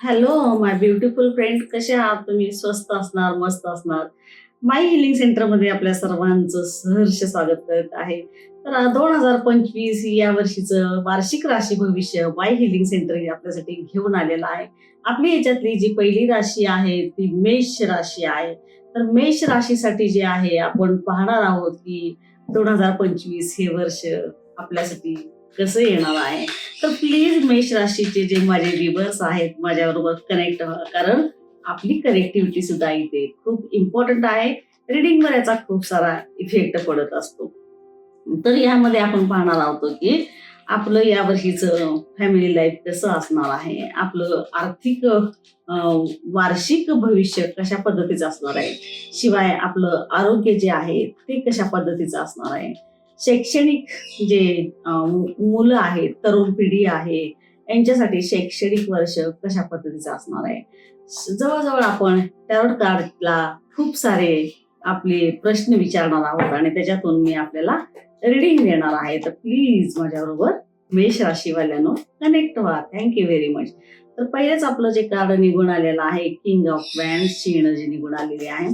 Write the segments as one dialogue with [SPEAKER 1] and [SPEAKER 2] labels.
[SPEAKER 1] Hello माय beautiful friend, कसे आहात तुम्ही? स्वस्त असणार, मस्त असणार. माय हिलिंग सेंटरमध्ये आपल्या सर्वांचं सहर्ष स्वागत करत आहे. तर 2025 या वर्षीचं वार्षिक राशी भविष्य माय हिलिंग सेंटर हे आपल्यासाठी घेऊन आलेलं आहे. आपली याच्यातली जी पहिली राशी आहे ती मेष राशी आहे. तर मेष राशीसाठी जे आहे आपण पाहणार आहोत की 2025 हे वर्ष आपल्यासाठी कसं येणार आहे. तर प्लीज मेष राशीचे जे माझे व्ह्यूअर्स आहेत माझ्याबरोबर कनेक्ट व्हा, कारण आपली कनेक्टिव्हिटी सुद्धा इथे खूप इम्पॉर्टंट आहे. रीडिंगवर याचा खूप सारा इफेक्ट पडत असतो. तर यामध्ये आपण पाहणार आहोत की आपलं या वर्षीचं फॅमिली लाईफ कसं असणार आहे, आपलं आर्थिक वार्षिक भविष्य कशा पद्धतीचं असणार आहे, शिवाय आपलं आरोग्य जे आहे ते कशा पद्धतीचं असणार आहे, शैक्षणिक जे मुलं आहेत, तरुण पिढी आहे, यांच्यासाठी शैक्षणिक वर्ष कशा पद्धतीचं असणार आहे. जवळजवळ आपण टॅरोट कार्डला खूप सारे आपले प्रश्न विचारणार आहोत आणि त्याच्यातून मी आपल्याला रीडिंग देणार आहे. तर प्लीज माझ्याबरोबर मेष राशीवाल्यांनो कनेक्ट व्हा. Thank you very much. तर पहिलेच आपलं जे कार्ड निघून आलेलं आहे, किंग ऑफ वॅन्ड्सची एनर्जी निघून आलेली आहे.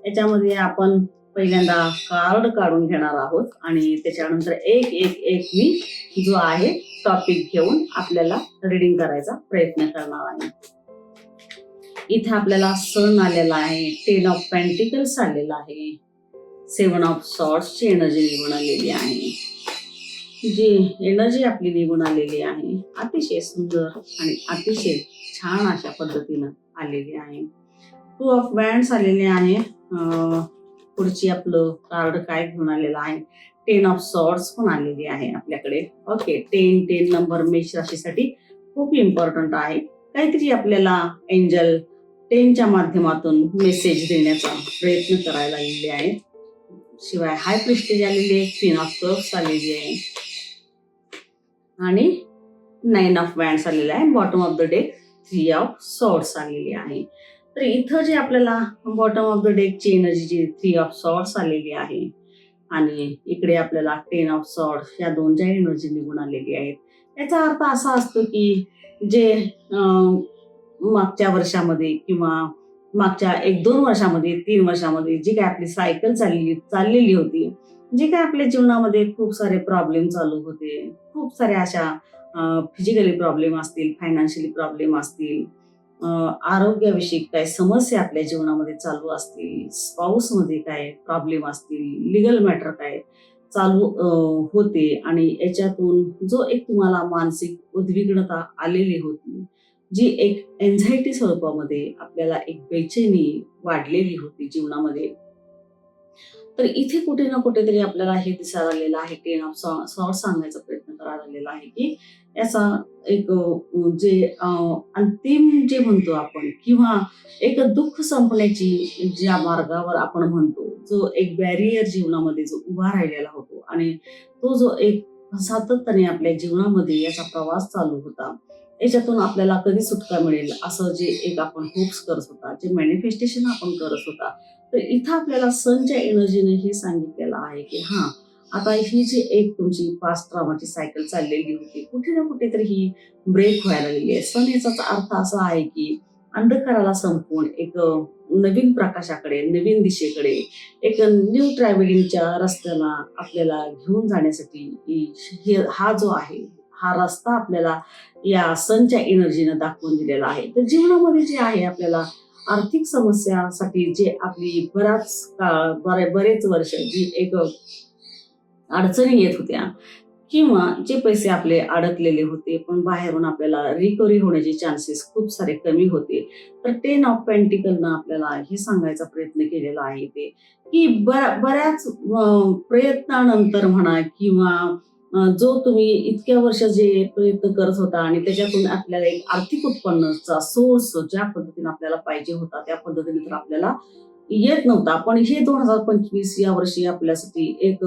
[SPEAKER 1] याच्यामध्ये आपण पहिल्यांदा कार्ड काढून घेणार आहोत आणि त्याच्यानंतर एक एक एक मी जो आहे टॉपिक घेऊन आपल्याला रीडिंग करायचा प्रयत्न करणार आहे. इथे आपल्याला सन आलेला आहे, 10 ऑफ पेंटिकल्स आलेला आहे, 7 ऑफ सॉर्ड्सची एनर्जी निघून आलेली आहे. जी एनर्जी आपली निघून आलेली आहे अतिशय सुंदर आणि अतिशय छान अशा पद्धतीनं आलेली आहे. 2 ऑफ वॅन्ड्स आलेले आहे. पुढची आपलं कार्ड काय घेऊन आलेलं आहे, 10 ऑफ सॉर्ड्स पण आलेली आहे आपल्याकडे. ओके, 10 नंबर मेष राशीसाठी खूप इम्पॉर्टंट आहे. काहीतरी आपल्याला एंजल 10च्या माध्यमातून मेसेज देण्याचा प्रयत्न करायला लागलेले आहे. शिवाय हाय प्रेस्टीज आलेली आहे, 3 ऑफ कप्स आलेली आहे आणि 9 ऑफ वॅन्ड्स आलेला आहे. Bottom of the deck 3 of swords आलेली आहे. तर इथं जे आपल्याला बॉटम ऑफ द डेकची एनर्जी जी 3 ऑफ सॉर्ड्स आलेली आहे आणि इकडे आपल्याला 10 ऑफ सॉर्ड्स या दोन ज्या एनर्जी निघून आलेली आहेत, याचा अर्थ असा असतो की जे मागच्या वर्षामध्ये किंवा मागच्या 1-2 वर्षामध्ये, 3 वर्षामध्ये जी काय आपली सायकल चाललेली होती, जे काय आपल्या जीवनामध्ये खूप सारे प्रॉब्लेम चालू होते, खूप साऱ्या अशा फिजिकली प्रॉब्लेम असतील, फायनान्शियली प्रॉब्लेम असतील, आरोग्याविषयी काय समस्या आपल्या जीवनामध्ये चालू असतील, स्पाऊसमध्ये काय प्रॉब्लेम असतील, लिगल मॅटर काय चालू होते आणि याच्यातून जो एक तुम्हाला मानसिक उद्विग्नता आलेली होती, जी एक एन्झायटी स्वरूपामध्ये आपल्याला एक बेचैनी वाढलेली होती जीवनामध्ये, तर इथे कुठे ना कुठेतरी आपल्याला हे दिसायला आलेलं आहे, 10 ऑफ सॉर्ड्स सांगण्याचा प्रयत्न करायला आलेला आहे की याचा एक जे अंतिम जे म्हणतो आपण किंवा एक दुःख संपण्याची ज्या मार्गावर आपण म्हणतो, जो एक बॅरियर जीवनामध्ये जो उभा राहिलेला होतो आणि तो जो एक सातत्याने आपल्या जीवनामध्ये याचा प्रवास चालू होता, याच्यातून आपल्याला कधी सुटका मिळेल असं जे एक आपण होप्स करत होता, जे मॅनिफेस्टेशन आपण करत होता, तर इथं आपल्याला सनच्या एनर्जीने हे सांगितलेलं आहे की हा, आता ही जी एक तुमची पास्ट ट्रॉमाची सायकल चाललेली होती, कुठे ना कुठेतरी ही ब्रेक व्हायला लागली आहे. सन याचा अर्थ असा आहे की अंधकाराला संपवून एक नवीन प्रकाशाकडे, नवीन दिशेकडे, एक न्यू ट्रॅव्हलिंगच्या रस्त्याला आपल्याला घेऊन जाण्यासाठी हा जो आहे हा रस्ता आपल्याला या सनच्या एनर्जीनं दाखवून दिलेला आहे. तर जीवनामध्ये जे आहे आपल्याला आर्थिक समस्यासाठी जे आपली बरेच वर्ष जी एक अडचणी येत होत्या किंवा जे पैसे आपले अडकलेले होते पण बाहेरून आपल्याला रिकव्हरी होण्याचे चान्सेस खूप सारे कमी होते, तर 10 ऑफ पेंटिकलनं आपल्याला हे सांगायचा प्रयत्न केलेला आहे ते की बऱ्याच प्रयत्नानंतर म्हणा किंवा जो तुम्ही इतक्या वर्ष जे प्रयत्न करत होता आणि त्याच्यातून आपल्याला एक आर्थिक उत्पन्नाचा सोर्स ज्या पद्धतीने आपल्याला पाहिजे होता त्या पद्धतीने तर आपल्याला येत नव्हता, पण हे 2025 या वर्षी आपल्यासाठी एक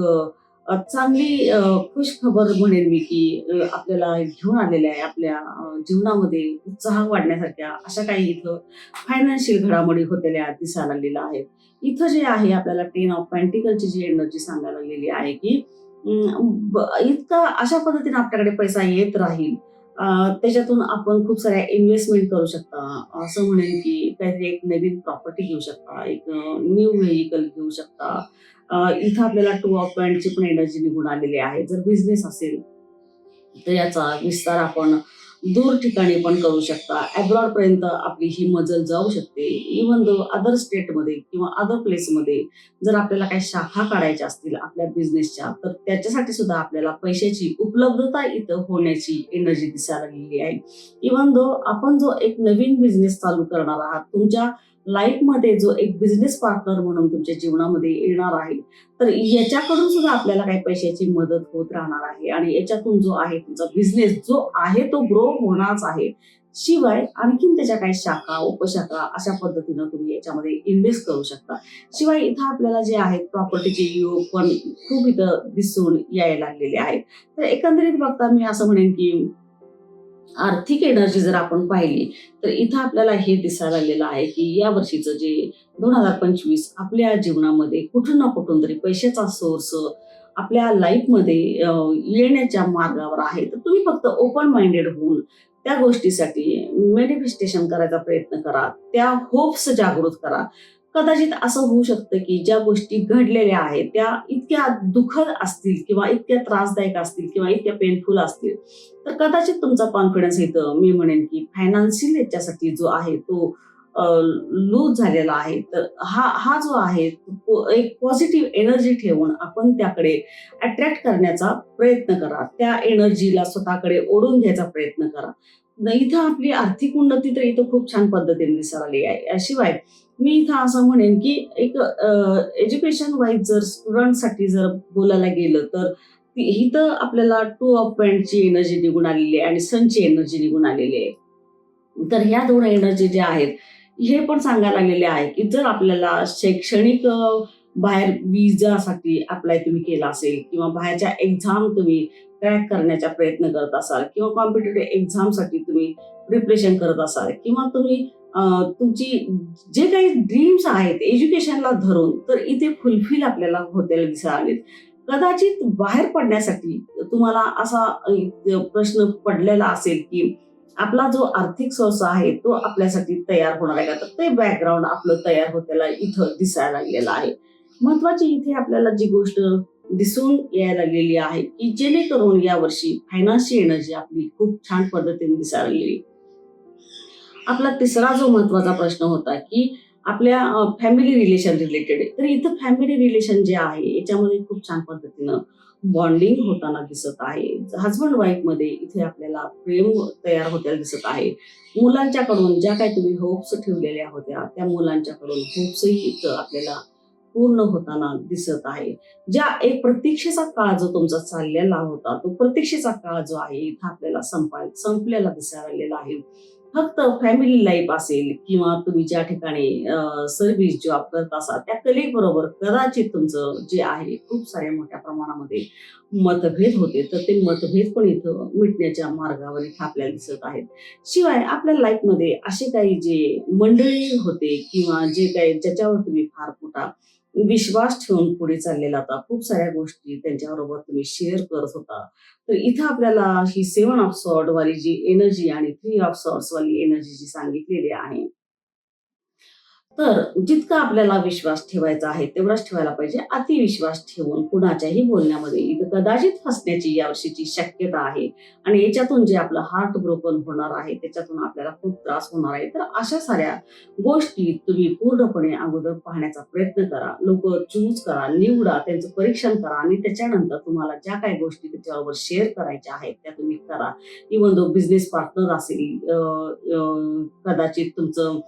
[SPEAKER 1] चांगली खुश खबर म्हणेन मी की आपल्याला घेऊन आलेल्या आहे. आपल्या जीवनामध्ये उत्साह वाढण्यासारख्या अशा काही इथं फायनान्शियल घडामोडी होतेल्या दिसायला लागलेल्या आहेत. इथं जे आहे आपल्याला 10 ऑफ पेंटिकलची जी एनर्जी सांगायला लागलेली आहे की इतका अशा पद्धतीने आपल्याकडे पैसा येत राहील त्याच्यातून आपण खूप साऱ्या इन्व्हेस्टमेंट करू शकता. असं म्हणेन की काहीतरी एक नवीन प्रॉपर्टी घेऊ शकता, एक न्यू व्हेइकल घेऊ शकता. इथं आपल्याला टू ऑफ पॉइंटची पण एनर्जी निघून आलेली आहे. जर बिझनेस असेल तर याचा विस्तार आपण दूर ठिकाणी पण करू शकता. अब्रॉड पर्यंत आपली ही मजल जाऊ शकते. इव्हन दो अदर स्टेटमध्ये किंवा अदर प्लेसमध्ये जर आपल्याला काही शाखा काढायच्या असतील आपल्या बिझनेसच्या, तर त्याच्यासाठी सुद्धा आपल्याला पैशाची उपलब्धता इथं होण्याची एनर्जी दिसायला लागलेली आहे. इव्हन दो आपण जो एक नवीन बिझनेस चालू करणार आहात, तुमच्या लाईफमध्ये जो एक बिझनेस पार्टनर म्हणून तुमच्या जीवनामध्ये येणार आहे, तर याच्याकडून सुद्धा आपल्याला काही पैशाची मदत होत राहणार आहे आणि याच्यातून जो आहे तुमचा बिझनेस जो आहे तो ग्रो होणारच आहे. शिवाय आणखीन त्याच्या काही शाखा, उपशाखा अशा पद्धतीनं तुम्ही याच्यामध्ये इन्व्हेस्ट करू शकता. शिवाय इथं आपल्याला जे आहेत प्रॉपर्टीचे योग पण खूप इथं दिसून यायला लागलेले आहेत. तर एकंदरीत बघता मी असं म्हणेन की आर्थिक एनर्जी जर आपण पाहिली तर इथं आपल्याला हे दिसायला लागलेलं आहे की या वर्षीचं जे 2025 आपल्या जीवनामध्ये कुठून ना कुठून तरी पैशाचा सोर्स आपल्या लाईफमध्ये येण्याच्या मार्गावर आहे. तर तुम्ही फक्त ओपन माइंडेड होऊन त्या गोष्टीसाठी मॅनिफेस्टेशन करायचा प्रयत्न करा, त्या होप्स जागृत करा. कदाचित असं होऊ शकतं की ज्या गोष्टी घडलेल्या आहेत त्या इतक्या दुःखद असतील किंवा इतक्या त्रासदायक असतील किंवा इतक्या पेनफुल असतील, तर कदाचित तुमचा कॉन्फिडन्स इथं मी म्हणेन की फायनान्शियल याच्यासाठी जो आहे तो लूज झालेला आहे. तर हा हा जो आहे एक पॉझिटिव्ह एनर्जी ठेवून आपण त्याकडे अट्रॅक्ट करण्याचा प्रयत्न करा. त्या एनर्जीला स्वतःकडे ओढून घ्यायचा प्रयत्न करा. इथं आपली आर्थिक उन्नती तर इथं खूप छान पद्धतीने दिसायला आली आहे. शिवाय मी इथं असं म्हणेन की एक एज्युकेशन वाईज जर स्टुडंटसाठी जर बोलायला गेलं तर इथं आपल्याला टू ऑफ पॉइंटची एनर्जी निघून आलेली आहे आणि सनची एनर्जी निघून आलेली आहे. तर ह्या दोन एनर्जी ज्या आहेत हे पण सांगायला लागलेले आहे की जर आपल्याला शैक्षणिक बाहेर विजासाठी अप्लाय तुम्ही केला असेल किंवा बाहेरच्या एक्झाम तुम्ही क्रॅक करण्याचा प्रयत्न करत असाल किंवा कॉम्पिटेटिव्ह एक्झामसाठी तुम्ही प्रिपरेशन करत असाल किंवा तुम्ही तुमची जे काही ड्रीम्स आहेत एज्युकेशनला धरून, तर इथे फुलफिल आपल्याला होताना दिसायला आलेत. कदाचित बाहेर पडण्यासाठी तुम्हाला असा प्रश्न पडलेला असेल की आपला जो आर्थिक सोर्स आहे तो आपल्यासाठी तयार होणार आहे का, तर ते बॅकग्राऊंड आपलं तयार होत्याला इथं दिसायला लागलेलं आहे. महत्वाची इथे आपल्याला जी गोष्ट दिसून यायला लागलेली आहे की जेणेकरून यावर्षी फायनान्शियल एनर्जी आपली खूप छान पद्धतीने दिसायला लागलेली. आपला तिसरा जो महत्वाचा प्रश्न होता की आपल्या फॅमिली रिलेशन रिलेटेड, तर इथं फॅमिली रिलेशन जे आहे याच्यामध्ये खूप छान पद्धतीनं बॉन्डिंग होताना दिसत आहे. हजबंड वाईफ मध्ये इथे आपल्याला प्रेम तयार होताना दिसत आहे. मुलांच्याकडून ज्या काही तुम्ही होप्स ठेवलेल्या होत्या त्या मुलांच्याकडून होप्सही इथं आपल्याला पूर्ण होताना दिसत आहे. ज्या एक प्रतीक्षेचा काळ जो तुमचा चाललेला होता तो प्रतीक्षेचा काळ जो आहे इथं आपल्याला संपलेला दिसायला लागलेला आहे. फक्त फॅमिली लाईफ असेल किंवा तुम्ही ज्या ठिकाणी सर्व्हिस जॉब करत असाल त्या कलिग बरोबर कदाचित तुमचं जे आहे खूप साऱ्या मोठ्या प्रमाणामध्ये मतभेद होते, तर ते मतभेद पण इथं मिटण्याच्या मार्गावर इथं आपल्याला दिसत आहेत. शिवाय आपल्या लाईफमध्ये असे काही जे मंडळी होते किंवा जे काही ज्याच्यावर तुम्ही फार मोठा विश्वास ठेवून पुढे चाललेला होता, खूप साऱ्या गोष्टी त्यांच्याबरोबर तुम्ही शेअर करत होता, तर इथं आपल्याला ही 7 ऑफ सॉर्ड वाली जी एनर्जी आणि 3 ऑफ सॉर्ड्स वाली एनर्जी जी सांगितलेली आहे, तर जितका आपल्याला विश्वास ठेवायचा आहे तेवढाच ठेवायला पाहिजे. अतिविश्वास ठेवून कुणाच्याही बोलण्यामध्ये इथं कदाचित फसण्याची यावर्षीची शक्यता आहे आणि याच्यातून जे आपलं हार्ट ब्रोकन होणार आहे त्याच्यातून आपल्याला खूप त्रास होणार आहे. तर अशा साऱ्या गोष्टी तुम्ही पूर्णपणे अगोदर पाहण्याचा प्रयत्न करा. लोक चूज करा, निवडा, त्यांचं परीक्षण करा आणि त्याच्यानंतर तुम्हाला ज्या काही गोष्टी त्याच्याबरोबर शेअर करायच्या आहेत त्या तुम्ही करा. इव्हन दो बिझनेस पार्टनर असेल, कदाचित तुमचं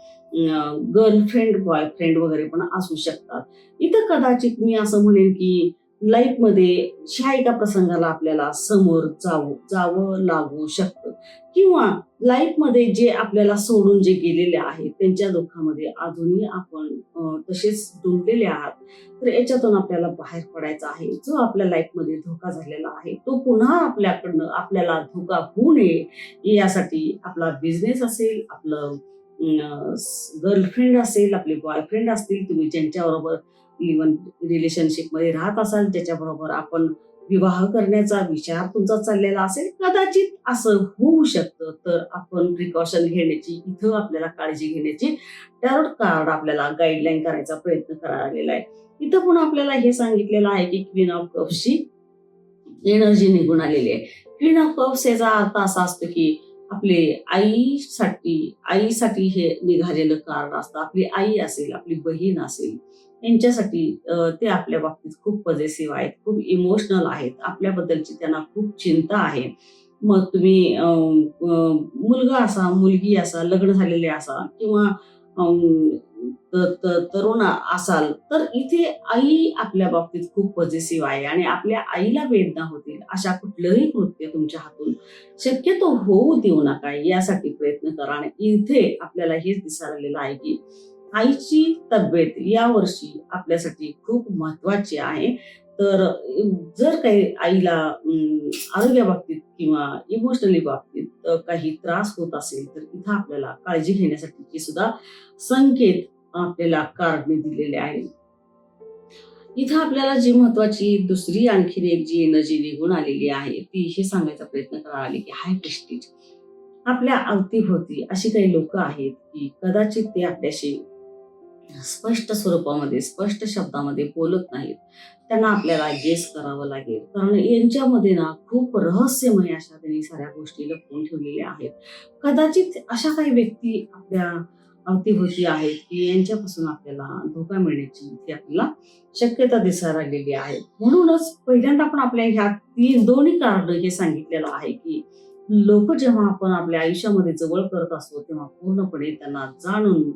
[SPEAKER 1] गर्लफ्रेंड बॉयफ्रेंड वगैरे पण असू शकतात. इथं कदाचित मी असं म्हणेन की लाईफमध्ये ह्या एका प्रसंगाला आपल्याला समोर जावं लागू शकतं किंवा लाईफमध्ये जे आपल्याला सोडून जे गेलेले आहेत त्यांच्या दुःखामध्ये अजूनही आपण तसेच डुंबलेले आहात. तर याच्यातून आपल्याला बाहेर पडायचं आहे. जो आपल्या लाईफमध्ये धोका झालेला आहे तो पुन्हा आपल्याकडनं आपल्याला धोका होऊ नये यासाठी आपला बिझनेस असेल, आपलं गर्लफ्रेंड असेल, आपले बॉयफ्रेंड असतील, तुम्ही ज्यांच्याबरोबर इव्हन रिलेशनशिप मध्ये राहत असाल, ज्याच्याबरोबर आपण विवाह करण्याचा विचार तुमचा चाललेला असेल, कदाचित असं होऊ शकतं. तर आपण प्रिकॉशन घेण्याची, इथं आपल्याला काळजी घेण्याची टॅरोट कार्ड आपल्याला गाईडलाईन करायचा प्रयत्न करायला आहे. इथं पण आपल्याला हे सांगितलेलं आहे की क्वीन ऑफ कप्सची एनर्जी निघून आलेली आहे. क्वीन ऑफ कप्स याचा अर्थ असा असतो की आपले आईसाठी हे निघालेलं कार्ड असतं. आपली आई असेल, आपली बहीण असेल, यांच्यासाठी ते आपल्या बाबतीत खूप पॉझिटिव्ह आहेत, खूप इमोशनल आहेत. आपल्याबद्दलची त्यांना खूप चिंता आहे. मग तुम्ही मुलगा असा, मुलगी असा, लग्न झालेले असा किंवा तरुण असाल, तर इथे आई आपल्या बाबतीत खूप पॉझिटिव्ह आहे आणि आपल्या आईला वेदना होतील अशा कुठलंही कृत्य तुमच्या हातून शक्यतो होऊ देऊ नका, यासाठी प्रयत्न करा. आणि इथे आपल्याला हेच दिसायला आलेलं आहे की आईची तब्येत यावर्षी आपल्यासाठी खूप महत्वाची आहे. तर जर काही आईला आरोग्याबाबतीत किंवा इमोशनली बाबतीत काही त्रास होत असेल, तर इथं आपल्याला काळजी घेण्यासाठीचे सुद्धा संकेत आपल्याला कार्डने दिलेले आहे. इथं आपल्याला जी महत्वाची दुसरी आणखीन एक जी एनर्जी निघून आलेली आहे, ती हे सांगायचा प्रयत्न करायला आली की हाय प्रेस्टीज. आपल्या अवतीभोवती अशी काही लोक आहेत की कदाचित ते आपल्याशी स्पष्ट स्वरूपामध्ये, स्पष्ट शब्दामध्ये बोलत नाहीत. त्यांना आपल्याला गेस करावं लागेल, कारण यांच्यामध्ये ना खूप रहस्यमय अशा त्यांनी साऱ्या गोष्टी लपवून ठेवलेल्या आहेत. कदाचित अशा काही व्यक्ती आपल्या अवतीभोवती आहेत की यांच्यापासून आपल्याला धोका मिळण्याची इथे आपल्याला शक्यता दिसायला लागलेली आहे. म्हणूनच पहिल्यांदा आपण आपल्या ह्या दोन्ही कार्ड हे सांगितलेलं आहे की लोक जेव्हा आपण आपल्या आयुष्यामध्ये जवळ करत असतो, तेव्हा पूर्णपणे त्यांना जाणून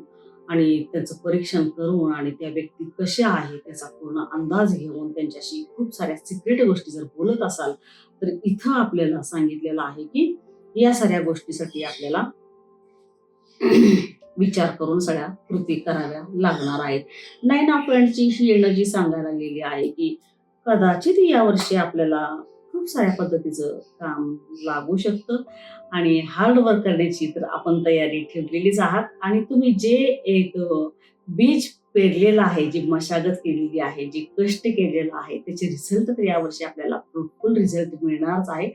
[SPEAKER 1] आणि त्याचं परीक्षण करून आणि त्या व्यक्ती कशा आहेत त्याचा पूर्ण अंदाज घेऊन त्यांच्याशी खूप साऱ्या सिक्रेट गोष्टी जर बोलत असाल, तर इथं आपल्याला सांगितलेलं आहे की या साऱ्या गोष्टीसाठी आपल्याला विचार करून सगळ्या कृती कराव्या लागणार आहेत. 9 ऑफ पेंटची ही एनर्जी सांगायला लागलेली आहे की कदाचित यावर्षी आपल्याला खूप साऱ्या पद्धतीचं काम लागू शकतं आणि हार्ड वर्क करण्याची तर आपण तयारी ठेवलेलीच आहात. आणि तुम्ही जे एक बीज पेरलेलं आहे, जी मशागत केलेली आहे, जे कष्ट केलेलं आहे, त्याचे रिझल्ट तर यावर्षी आपल्याला फ्रुटफुल रिझल्ट मिळणारच आहे.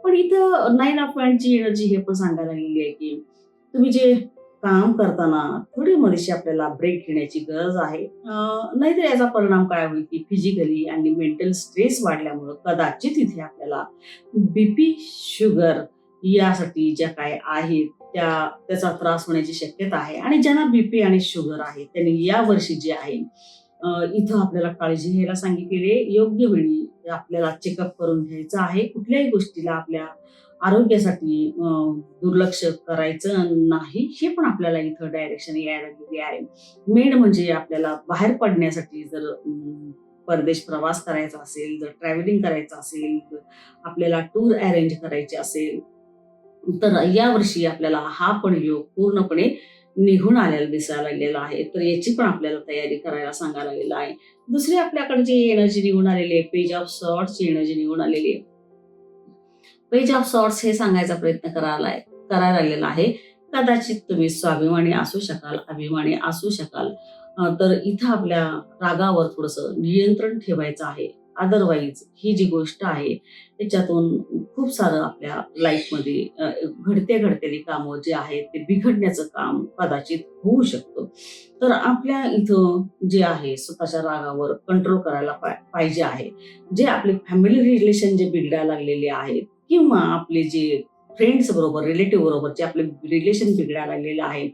[SPEAKER 1] पण इथं 9 ऑफ पॉइंटची एनर्जी हे पण सांगायला लागलेली आहे की तुम्ही जे काम करताना थोडी मध्येशी आपल्याला ब्रेक घेण्याची गरज आहे. नाहीतर याचा परिणाम काय होईल की फिजिकली आणि मेंटल स्ट्रेस वाढल्यामुळं कदाचित इथे आपल्याला बीपी, शुगर यासाठी ज्या काय आहेत त्याचा त्रास होण्याची शक्यता आहे. आणि ज्यांना बीपी आणि शुगर आहे त्यांनी या वर्षी जे आहे इथं आपल्याला काळजी घ्यायला सांगितलेली आहे. योग्य वेळी आपल्याला चेकअप करून घ्यायचं आहे. कुठल्याही गोष्टीला आपल्या आरोग्यासाठी दुर्लक्ष करायचं नाही, हे पण आपल्याला इथं डायरेक्शन यायला लागलेली आहे. मेन म्हणजे आपल्याला बाहेर पडण्यासाठी जर परदेश प्रवास करायचा असेल, जर ट्रॅव्हलिंग करायचं असेल, जर आपल्याला टूर अरेंज करायची असेल, तर यावर्षी आपल्याला हा पण योग पूर्णपणे निघून आलेला दिसायला लागलेला आहे. तर याची पण आपल्याला तयारी करायला सांगायला लागलेलं आहे. दुसरी आपल्याकडे जी एनर्जी निघून आलेली आहे, पेज ऑफ सॉर्ड्सची एनर्जी निघून आलेली आहे. पेज ऑफ सॉर्ट्स हे सांगायचा प्रयत्न करायला लागलेला आहे. कदाचित तुम्ही स्वाभिमानी असू शकाल, अभिमानी असू शकाल. तर इथं आपल्या रागावर थोडंसं नियंत्रण ठेवायचं आहे. अदरवाईज ही जी गोष्ट आहे त्याच्यातून खूप सारं आपल्या लाईफमध्ये घडतेली कामं जे आहेत ते बिघडण्याचं काम कदाचित होऊ शकतं. तर आपल्या इथं जे आहे स्वतःच्या रागावर कंट्रोल करायला पाहिजे आहे. जे आपले फॅमिली रिलेशन जे बिघडायला लागलेले आहेत किंवा आपले जे फ्रेंड्स बरोबर, रिलेटिव्ह बरोबर जे आपले रिलेशन बिघडायला लागलेले आहे,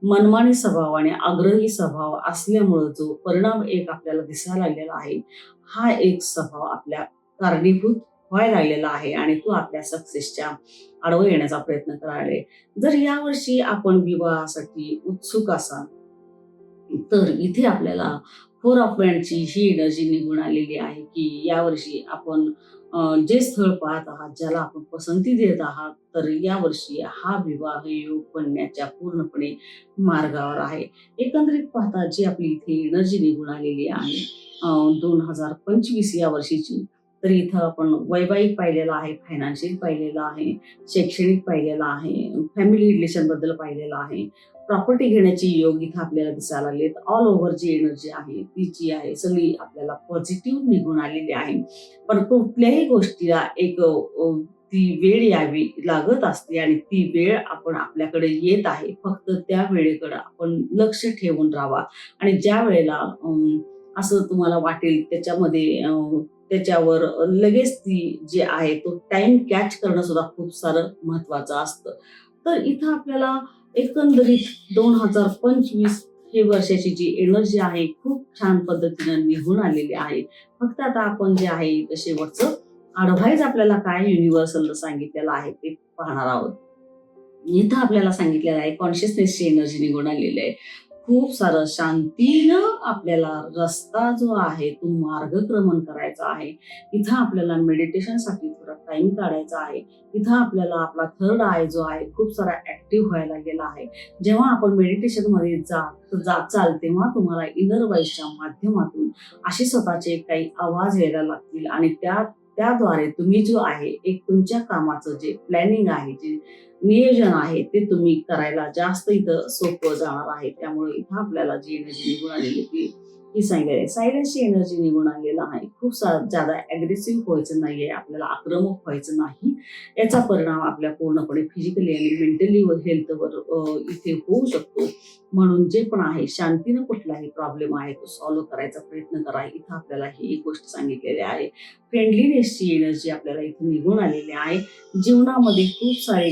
[SPEAKER 1] मनमानी स्वभाव आणि आग्रही स्वभाव असल्यामुळं जो परिणाम एक आपल्याला दिसायला लागलेला आहे, हा एक स्वभाव आपल्या कारणीभूत व्हायला लागलेला आहे आणि तो आपल्या सक्सेसच्या आडवं येण्याचा प्रयत्न करायला. जर यावर्षी आपण विवाहासाठी उत्सुक असाल, तर इथे आपल्याला 4 ऑफ वँडची ही एनर्जी निघून आलेली आहे की यावर्षी आपण जे स्थळ पाहत आहात, ज्याला आपण पसंती देत आहात, तर यावर्षी हा विवाह योग बनण्याच्या पूर्णपणे मार्गावर आहे. एकंदरीत पाहता जी आपली इथे एनर्जी निघून आलेली आहे 2025 या वर्षीची, तर इथं आपण वैवाहिक पाहिलेलं आहे, फायनान्शियल पाहिलेलं आहे, शैक्षणिक पाहिलेलं आहे, फॅमिली रिलेशन बद्दल पाहिलेलं आहे, प्रॉपर्टी घेण्याची योग इथं आपल्याला दिसायला लागलेत. ऑल ओव्हर जी एनर्जी आहे ती जी आहे सगळी आपल्याला पॉझिटिव्ह निघून आलेली आहे. पण कुठल्याही गोष्टीला एक ती वेळ यावी लागत असते आणि ती वेळ आपण आपल्याकडे येत आहे. फक्त त्या वेळेकडे आपण लक्ष ठेवून राहावा आणि ज्या वेळेला असं तुम्हाला वाटेल त्याच्यामध्ये त्याच्यावर लगेच ती जे आहे तो टाइम कॅच करणं सुद्धा खूप सारं महत्वाचं असतं. तर इथं आपल्याला एकंदरीत 2025 हे वर्षाची जी एनर्जी आहे खूप छान पद्धतीनं निघून आलेली आहे. फक्त आता आपण जे आहे इथं शेवटचं ॲडव्हाइस आपल्याला काय युनिव्हर्सलनं सांगितलेलं आहे ते पाहणार आहोत. इथं आपल्याला सांगितलेलं आहे कॉन्शियसनेसची एनर्जी निघून आलेली आहे. खूप सारं शांतीनं आपल्याला रस्ता जो आहे तो मार्गक्रमण करायचा आहे. इथं आपल्याला मेडिटेशनसाठी थोडा टाईम काढायचा आहे. इथं आपल्याला आपला थर्ड आय जो आहे खूप सारा ॲक्टिव्ह व्हायला गेला आहे. जेव्हा आपण मेडिटेशनमध्ये जाचाल तेव्हा तुम्हाला इनर व्हॉइसच्या माध्यमातून असे स्वतःचे काही आवाज यायला लागतील आणि त्याद्वारे तुम्ही जो आहे एक तुमच्या कामाचं जे प्लॅनिंग आहे, जे नियोजन आहे ते तुम्ही करायला जास्त इथं सोपं जाणार आहे. त्यामुळे इथं आपल्याला जी एनर्जी निघून आलेली ती सांगितलेली आहे. सायलेन्सची एनर्जी निघून आलेला आहे. खूप जादा ॲग्रेसिव्ह व्हायचं नाहीये, आपल्याला आक्रमक व्हायचं नाही. याचा परिणाम आपल्या पूर्णपणे फिजिकली आणि मेंटली हेल्थवर इथे होऊ शकतो. म्हणून जे पण आहे शांतीनं कुठलाही प्रॉब्लेम आहे तो सॉल्व्ह करायचा प्रयत्न करा. इथं आपल्याला ही एक गोष्ट सांगितलेली आहे. फ्रेंडलीनेसची एनर्जी आपल्याला इथे निघून आलेली आहे. जीवनामध्ये खूप सारे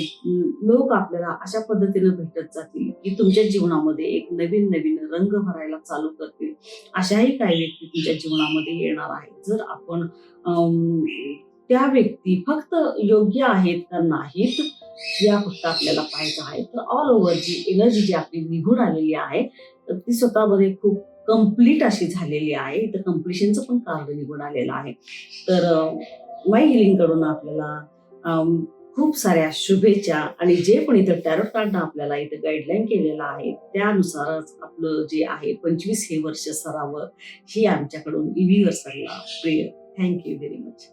[SPEAKER 1] लोक आपल्याला अशा पद्धतीनं भेटत जातील की तुमच्या जीवनामध्ये एक नवीन नवीन रंग भरायला चालू करतील. अशाही काही व्यक्ती तुमच्या जीवनामध्ये येणार आहेत. जर आपण त्या व्यक्ती फक्त योग्य आहेत का नाहीत या फक्त आपल्याला पाहायचं आहे. तर ऑल ओव्हर जी एनर्जी जी आपली निघून आलेली आहे तर ती स्वतःमध्ये खूप कंप्लीट अशी झालेली आहे. तर कंप्लिशनचं पण कार्ड निघून आलेलं आहे. तर माय हिलिंग कडून आपल्याला खूप साऱ्या शुभेच्छा आणि जे पण इथं टॅरोट कार्डनं आपल्याला इथं गाईडलाईन केलेलं आहे त्यानुसारच आपलं जे आहे 25 हे वर्ष सरावं ही आमच्याकडून युनिव्हर्सलला prayer. Thank you very much.